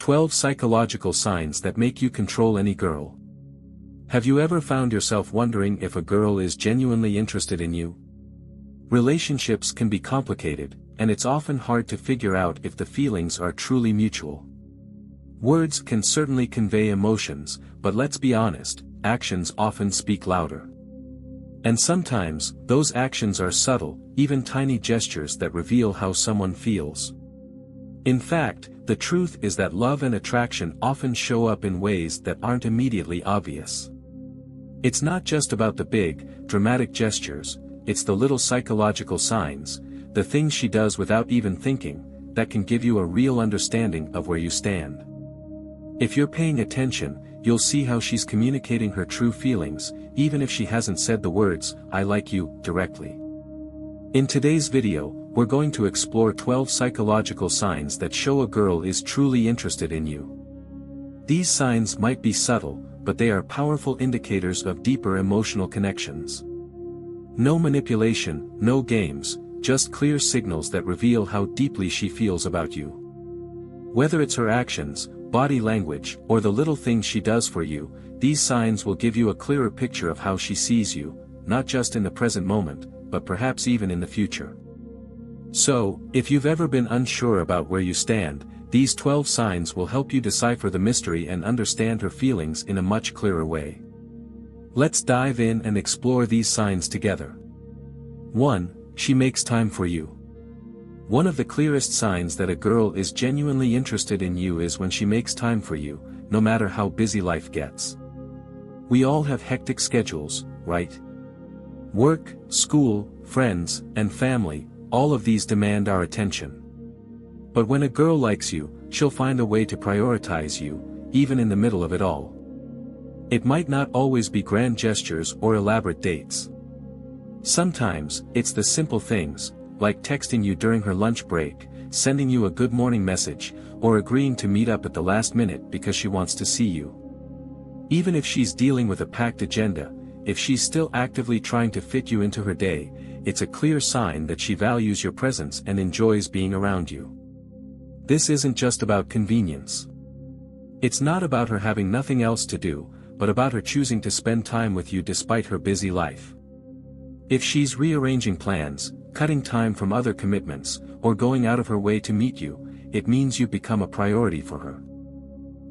12 Psychological Signs that make you control any girl. Have you ever found yourself wondering if a girl is genuinely interested in you? Relationships can be complicated, and it's often hard to figure out if the feelings are truly mutual. Words can certainly convey emotions, but let's be honest, actions often speak louder. And sometimes, those actions are subtle, even tiny gestures that reveal how someone feels. In fact, the truth is that love and attraction often show up in ways that aren't immediately obvious. It's not just about the big, dramatic gestures, it's the little psychological signs, the things she does without even thinking, that can give you a real understanding of where you stand. If you're paying attention, you'll see how she's communicating her true feelings, even if she hasn't said the words, "I like you," directly. In today's video, we're going to explore 12 psychological signs that show a girl is truly interested in you. These signs might be subtle, but they are powerful indicators of deeper emotional connections. No manipulation, no games, just clear signals that reveal how deeply she feels about you. Whether it's her actions, body language, or the little things she does for you, these signs will give you a clearer picture of how she sees you, not just in the present moment, but perhaps even in the future. So, if you've ever been unsure about where you stand, these 12 signs will help you decipher the mystery and understand her feelings in a much clearer way. Let's dive in and explore these signs together. 1. She makes time for you. One of the clearest signs that a girl is genuinely interested in you is when she makes time for you, no matter how busy life gets. We all have hectic schedules, right? Work, school, friends, and family, all of these demand our attention. But when a girl likes you, she'll find a way to prioritize you, even in the middle of it all. It might not always be grand gestures or elaborate dates. Sometimes, it's the simple things, like texting you during her lunch break, sending you a good morning message, or agreeing to meet up at the last minute because she wants to see you. Even if she's dealing with a packed agenda, if she's still actively trying to fit you into her day, it's a clear sign that she values your presence and enjoys being around you. This isn't just about convenience. It's not about her having nothing else to do, but about her choosing to spend time with you despite her busy life. If she's rearranging plans, cutting time from other commitments, or going out of her way to meet you, it means you've become a priority for her.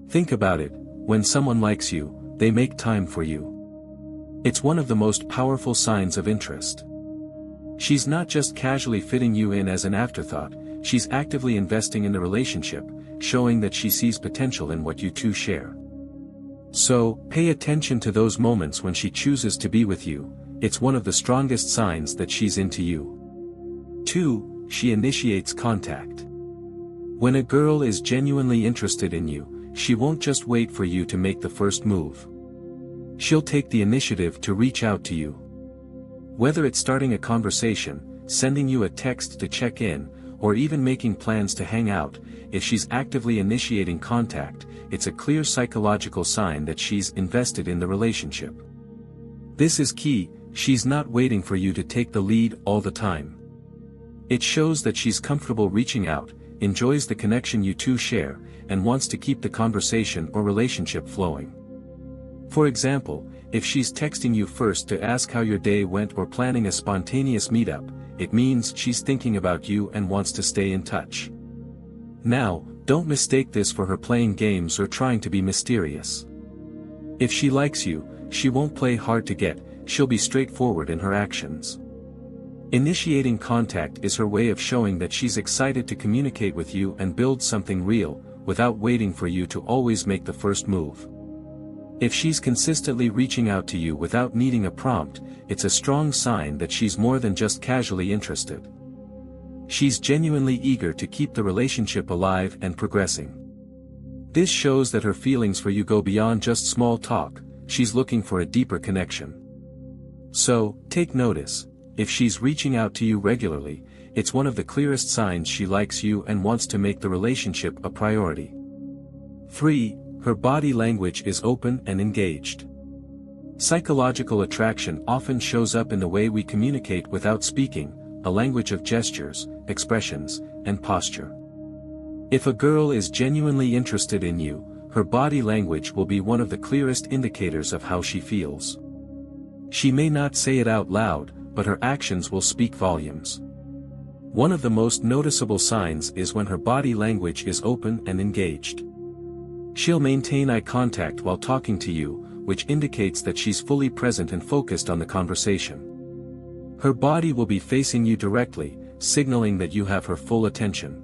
Think about it, when someone likes you, they make time for you. It's one of the most powerful signs of interest. She's not just casually fitting you in as an afterthought, she's actively investing in the relationship, showing that she sees potential in what you two share. So, pay attention to those moments when she chooses to be with you, it's one of the strongest signs that she's into you. 2. She initiates contact. When a girl is genuinely interested in you, she won't just wait for you to make the first move. She'll take the initiative to reach out to you. Whether it's starting a conversation, sending you a text to check in, or even making plans to hang out, if she's actively initiating contact, it's a clear psychological sign that she's invested in the relationship. This is key, she's not waiting for you to take the lead all the time. It shows that she's comfortable reaching out, enjoys the connection you two share, and wants to keep the conversation or relationship flowing. For example, if she's texting you first to ask how your day went or planning a spontaneous meetup, it means she's thinking about you and wants to stay in touch. Now, don't mistake this for her playing games or trying to be mysterious. If she likes you, she won't play hard to get, she'll be straightforward in her actions. Initiating contact is her way of showing that she's excited to communicate with you and build something real, without waiting for you to always make the first move. If she's consistently reaching out to you without needing a prompt, it's a strong sign that she's more than just casually interested. She's genuinely eager to keep the relationship alive and progressing. This shows that her feelings for you go beyond just small talk, she's looking for a deeper connection. So, take notice, if she's reaching out to you regularly, it's one of the clearest signs she likes you and wants to make the relationship a priority. 3. Her body language is open and engaged. Psychological attraction often shows up in the way we communicate without speaking, a language of gestures, expressions, and posture. If a girl is genuinely interested in you, her body language will be one of the clearest indicators of how she feels. She may not say it out loud, but her actions will speak volumes. One of the most noticeable signs is when her body language is open and engaged. She'll maintain eye contact while talking to you, which indicates that she's fully present and focused on the conversation. Her body will be facing you directly, signaling that you have her full attention.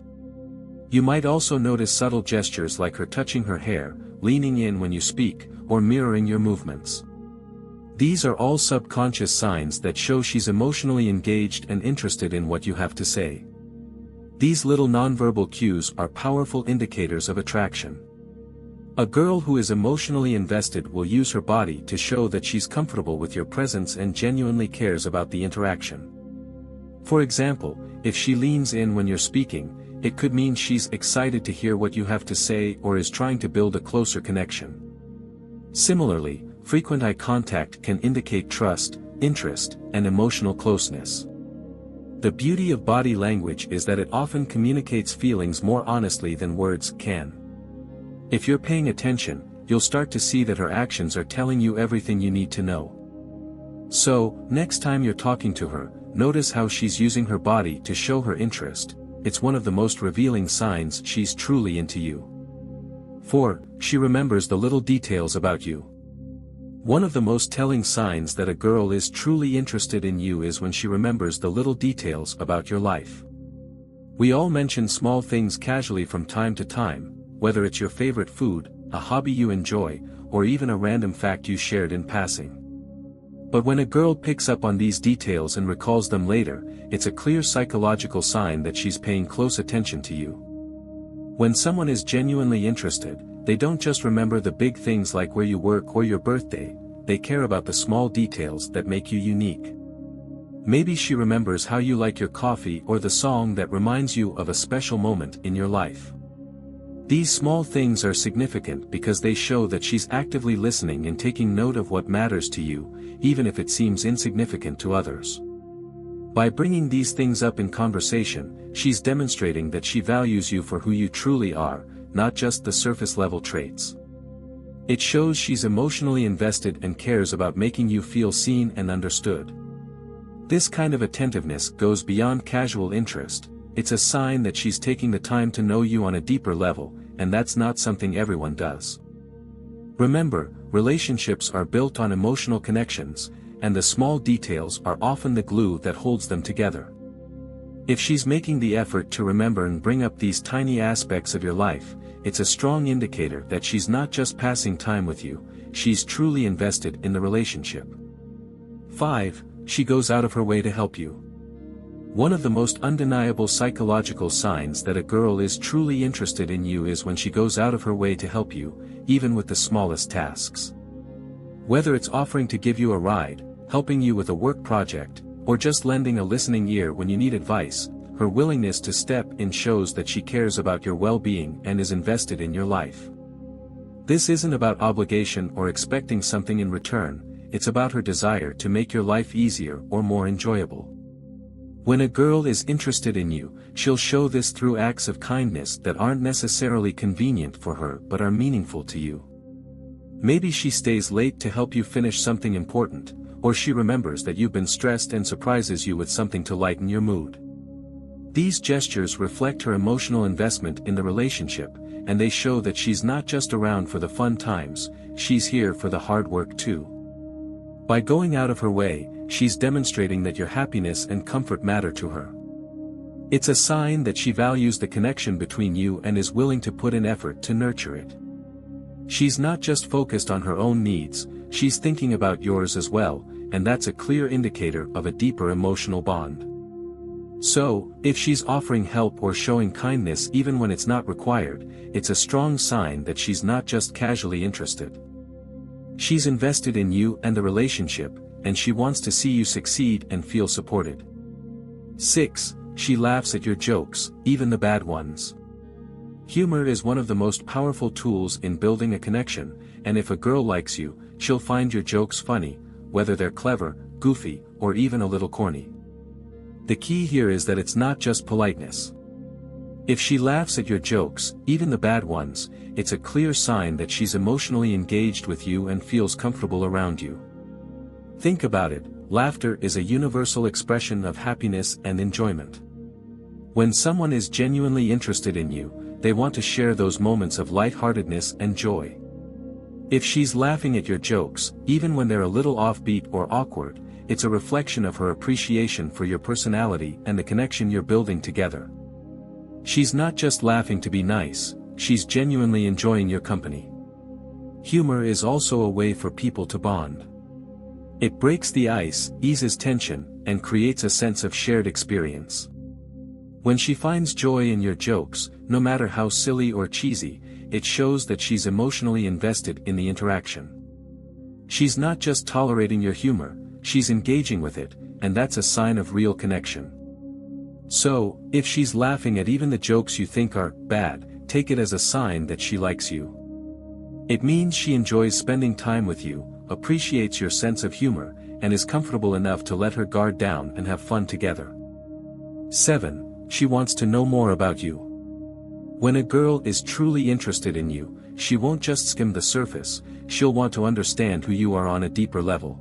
You might also notice subtle gestures like her touching her hair, leaning in when you speak, or mirroring your movements. These are all subconscious signs that show she's emotionally engaged and interested in what you have to say. These little nonverbal cues are powerful indicators of attraction. A girl who is emotionally invested will use her body to show that she's comfortable with your presence and genuinely cares about the interaction. For example, if she leans in when you're speaking, it could mean she's excited to hear what you have to say or is trying to build a closer connection. Similarly, frequent eye contact can indicate trust, interest, and emotional closeness. The beauty of body language is that it often communicates feelings more honestly than words can. If you're paying attention, you'll start to see that her actions are telling you everything you need to know. So, next time you're talking to her, notice how she's using her body to show her interest. It's one of the most revealing signs she's truly into you. 4. She remembers the little details about you. One of the most telling signs that a girl is truly interested in you is when she remembers the little details about your life. We all mention small things casually from time to time, whether it's your favorite food, a hobby you enjoy, or even a random fact you shared in passing. But when a girl picks up on these details and recalls them later, it's a clear psychological sign that she's paying close attention to you. When someone is genuinely interested, they don't just remember the big things like where you work or your birthday, they care about the small details that make you unique. Maybe she remembers how you like your coffee or the song that reminds you of a special moment in your life. These small things are significant because they show that she's actively listening and taking note of what matters to you, even if it seems insignificant to others. By bringing these things up in conversation, she's demonstrating that she values you for who you truly are, not just the surface-level traits. It shows she's emotionally invested and cares about making you feel seen and understood. This kind of attentiveness goes beyond casual interest. It's a sign that she's taking the time to know you on a deeper level, and that's not something everyone does. Remember, relationships are built on emotional connections, and the small details are often the glue that holds them together. If she's making the effort to remember and bring up these tiny aspects of your life, it's a strong indicator that she's not just passing time with you, she's truly invested in the relationship. 5. She goes out of her way to help you. One of the most undeniable psychological signs that a girl is truly interested in you is when she goes out of her way to help you, even with the smallest tasks. Whether it's offering to give you a ride, helping you with a work project, or just lending a listening ear when you need advice, her willingness to step in shows that she cares about your well-being and is invested in your life. This isn't about obligation or expecting something in return, it's about her desire to make your life easier or more enjoyable. When a girl is interested in you, she'll show this through acts of kindness that aren't necessarily convenient for her but are meaningful to you. Maybe she stays late to help you finish something important, or she remembers that you've been stressed and surprises you with something to lighten your mood. These gestures reflect her emotional investment in the relationship, and they show that she's not just around for the fun times, she's here for the hard work too. By going out of her way, she's demonstrating that your happiness and comfort matter to her. It's a sign that she values the connection between you and is willing to put in effort to nurture it. She's not just focused on her own needs, she's thinking about yours as well, and that's a clear indicator of a deeper emotional bond. So, if she's offering help or showing kindness even when it's not required, it's a strong sign that she's not just casually interested. She's invested in you and the relationship, and she wants to see you succeed and feel supported. 6. She laughs at your jokes, even the bad ones. Humor is one of the most powerful tools in building a connection, and if a girl likes you, she'll find your jokes funny, whether they're clever, goofy, or even a little corny. The key here is that it's not just politeness. If she laughs at your jokes, even the bad ones, it's a clear sign that she's emotionally engaged with you and feels comfortable around you. Think about it, laughter is a universal expression of happiness and enjoyment. When someone is genuinely interested in you, they want to share those moments of lightheartedness and joy. If she's laughing at your jokes, even when they're a little offbeat or awkward, it's a reflection of her appreciation for your personality and the connection you're building together. She's not just laughing to be nice, she's genuinely enjoying your company. Humor is also a way for people to bond. It breaks the ice, eases tension, and creates a sense of shared experience. When she finds joy in your jokes, no matter how silly or cheesy, it shows that she's emotionally invested in the interaction. She's not just tolerating your humor, she's engaging with it, and that's a sign of real connection. So, if she's laughing at even the jokes you think are bad, take it as a sign that she likes you. It means she enjoys spending time with you, appreciates your sense of humor, and is comfortable enough to let her guard down and have fun together. 7. She wants to know more about you. When a girl is truly interested in you, she won't just skim the surface, she'll want to understand who you are on a deeper level.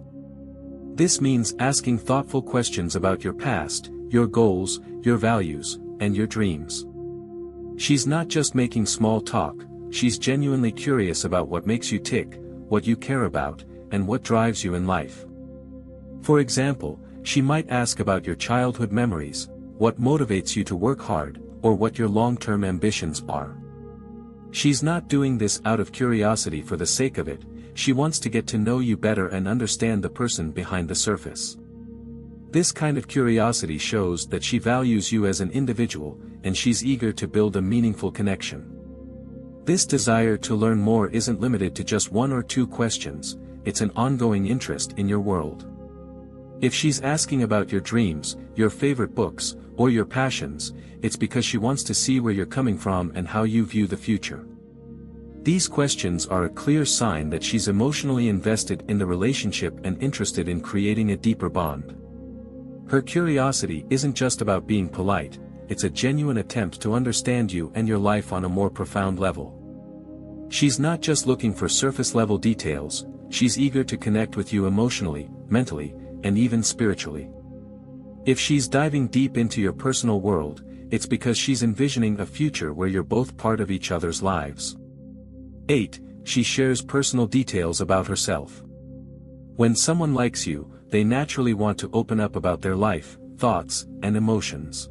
This means asking thoughtful questions about your past, your goals, your values, and your dreams. She's not just making small talk, she's genuinely curious about what makes you tick, what you care about, and what drives you in life. For example, she might ask about your childhood memories, what motivates you to work hard, or what your long-term ambitions are. She's not doing this out of curiosity for the sake of it, she wants to get to know you better and understand the person behind the surface. This kind of curiosity shows that she values you as an individual, and she's eager to build a meaningful connection. This desire to learn more isn't limited to just one or two questions, it's an ongoing interest in your world. If she's asking about your dreams, your favorite books, or your passions, it's because she wants to see where you're coming from and how you view the future. These questions are a clear sign that she's emotionally invested in the relationship and interested in creating a deeper bond. Her curiosity isn't just about being polite, it's a genuine attempt to understand you and your life on a more profound level. She's not just looking for surface-level details, she's eager to connect with you emotionally, mentally, and even spiritually. If she's diving deep into your personal world, it's because she's envisioning a future where you're both part of each other's lives. 8. She shares personal details about herself. When someone likes you, they naturally want to open up about their life, thoughts, and emotions.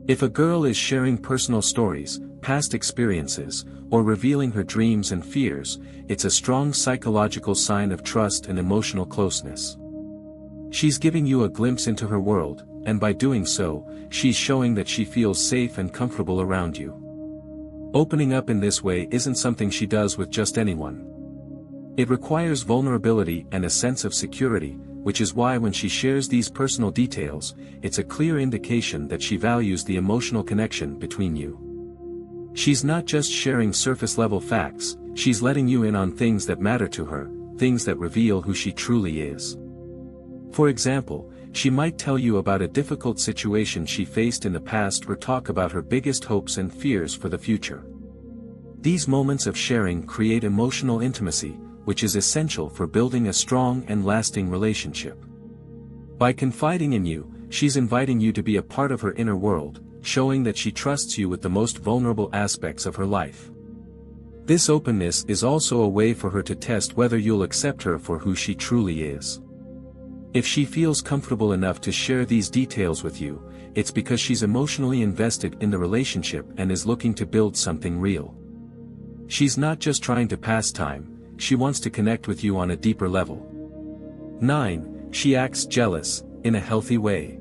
If a girl is sharing personal stories, past experiences, or revealing her dreams and fears, it's a strong psychological sign of trust and emotional closeness. She's giving you a glimpse into her world, and by doing so, she's showing that she feels safe and comfortable around you. Opening up in this way isn't something she does with just anyone. It requires vulnerability and a sense of security, which is why when she shares these personal details, it's a clear indication that she values the emotional connection between you. She's not just sharing surface-level facts, she's letting you in on things that matter to her, things that reveal who she truly is. For example, she might tell you about a difficult situation she faced in the past or talk about her biggest hopes and fears for the future. These moments of sharing create emotional intimacy, which is essential for building a strong and lasting relationship. By confiding in you, she's inviting you to be a part of her inner world, showing that she trusts you with the most vulnerable aspects of her life. This openness is also a way for her to test whether you'll accept her for who she truly is. If she feels comfortable enough to share these details with you, it's because she's emotionally invested in the relationship and is looking to build something real. She's not just trying to pass time, she wants to connect with you on a deeper level. 9. She acts jealous, in a healthy way.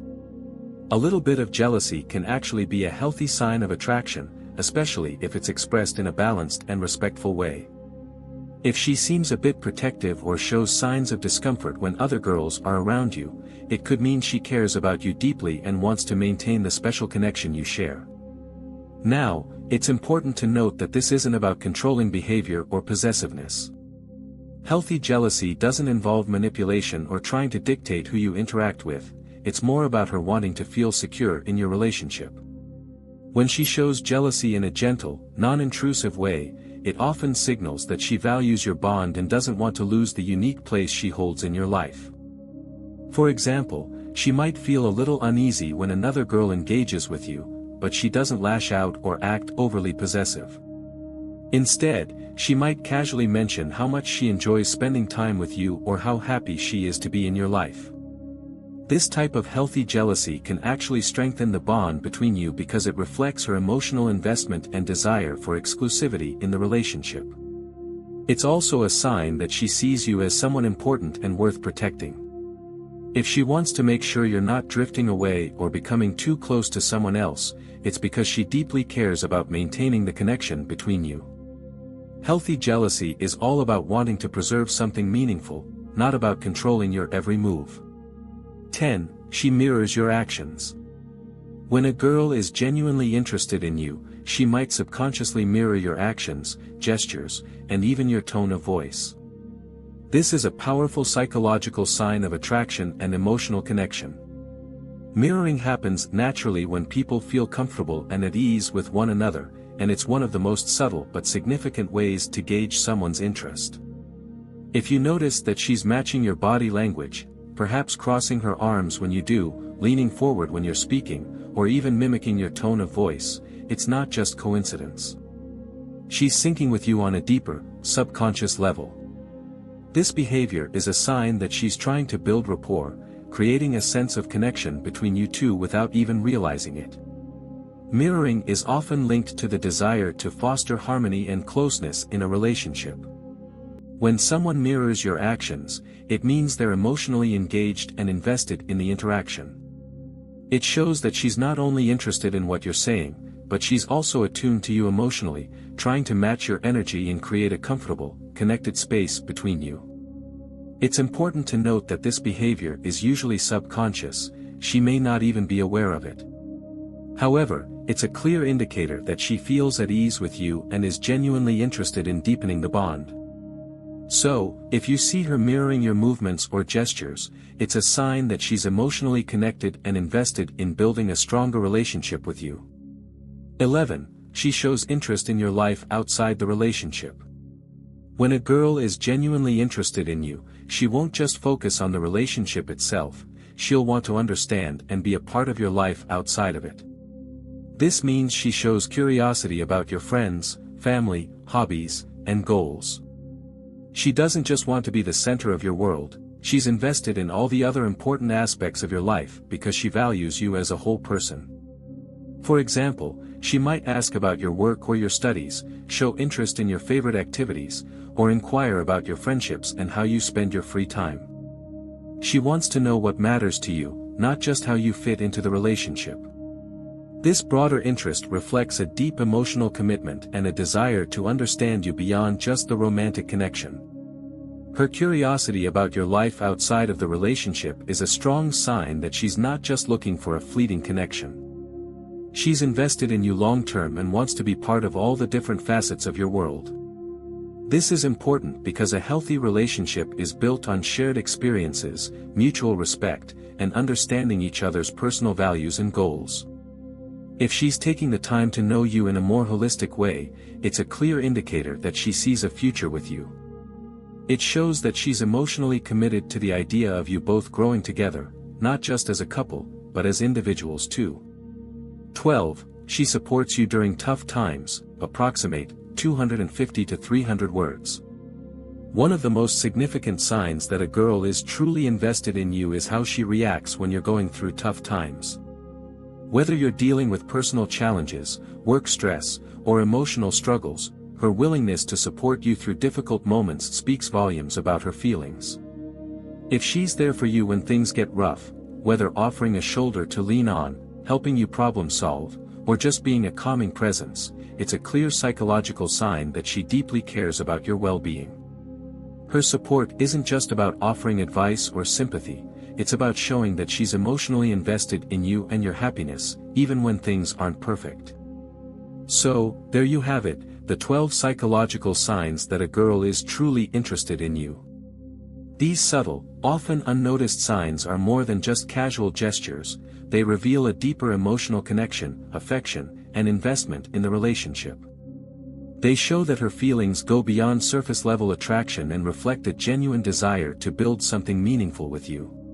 A little bit of jealousy can actually be a healthy sign of attraction, especially if it's expressed in a balanced and respectful way. If she seems a bit protective or shows signs of discomfort when other girls are around you, it could mean she cares about you deeply and wants to maintain the special connection you share. Now, it's important to note that this isn't about controlling behavior or possessiveness. Healthy jealousy doesn't involve manipulation or trying to dictate who you interact with, it's more about her wanting to feel secure in your relationship. When she shows jealousy in a gentle, non-intrusive way, it often signals that she values your bond and doesn't want to lose the unique place she holds in your life. For example, she might feel a little uneasy when another girl engages with you, but she doesn't lash out or act overly possessive. Instead, she might casually mention how much she enjoys spending time with you or how happy she is to be in your life. This type of healthy jealousy can actually strengthen the bond between you because it reflects her emotional investment and desire for exclusivity in the relationship. It's also a sign that she sees you as someone important and worth protecting. If she wants to make sure you're not drifting away or becoming too close to someone else, it's because she deeply cares about maintaining the connection between you. Healthy jealousy is all about wanting to preserve something meaningful, not about controlling your every move. 10. She mirrors your actions. When a girl is genuinely interested in you, she might subconsciously mirror your actions, gestures, and even your tone of voice. This is a powerful psychological sign of attraction and emotional connection. Mirroring happens naturally when people feel comfortable and at ease with one another, and it's one of the most subtle but significant ways to gauge someone's interest. If you notice that she's matching your body language, perhaps crossing her arms when you do, leaning forward when you're speaking, or even mimicking your tone of voice, it's not just coincidence. She's syncing with you on a deeper, subconscious level. This behavior is a sign that she's trying to build rapport, creating a sense of connection between you two without even realizing it. Mirroring is often linked to the desire to foster harmony and closeness in a relationship. When someone mirrors your actions, it means they're emotionally engaged and invested in the interaction. It shows that she's not only interested in what you're saying, but she's also attuned to you emotionally, trying to match your energy and create a comfortable, connected space between you. It's important to note that this behavior is usually subconscious, she may not even be aware of it. However, it's a clear indicator that she feels at ease with you and is genuinely interested in deepening the bond. So, if you see her mirroring your movements or gestures, it's a sign that she's emotionally connected and invested in building a stronger relationship with you. 11. She shows interest in your life outside the relationship. When a girl is genuinely interested in you, she won't just focus on the relationship itself, she'll want to understand and be a part of your life outside of it. This means she shows curiosity about your friends, family, hobbies, and goals. She doesn't just want to be the center of your world, she's invested in all the other important aspects of your life because she values you as a whole person. For example, she might ask about your work or your studies, show interest in your favorite activities, or inquire about your friendships and how you spend your free time. She wants to know what matters to you, not just how you fit into the relationship. This broader interest reflects a deep emotional commitment and a desire to understand you beyond just the romantic connection. Her curiosity about your life outside of the relationship is a strong sign that she's not just looking for a fleeting connection. She's invested in you long-term and wants to be part of all the different facets of your world. This is important because a healthy relationship is built on shared experiences, mutual respect, and understanding each other's personal values and goals. If she's taking the time to know you in a more holistic way, it's a clear indicator that she sees a future with you. It shows that she's emotionally committed to the idea of you both growing together, not just as a couple, but as individuals too. 12. She supports you during tough times, approximate 250 to 300 words. One of the most significant signs that a girl is truly invested in you is how she reacts when you're going through tough times. Whether you're dealing with personal challenges, work stress, or emotional struggles, her willingness to support you through difficult moments speaks volumes about her feelings. If she's there for you when things get rough, whether offering a shoulder to lean on, helping you problem solve, or just being a calming presence, it's a clear psychological sign that she deeply cares about your well-being. Her support isn't just about offering advice or sympathy, it's about showing that she's emotionally invested in you and your happiness, even when things aren't perfect. So, there you have it, the 12 psychological signs that a girl is truly interested in you. These subtle, often unnoticed signs are more than just casual gestures, they reveal a deeper emotional connection, affection, and investment in the relationship. They show that her feelings go beyond surface-level attraction and reflect a genuine desire to build something meaningful with you.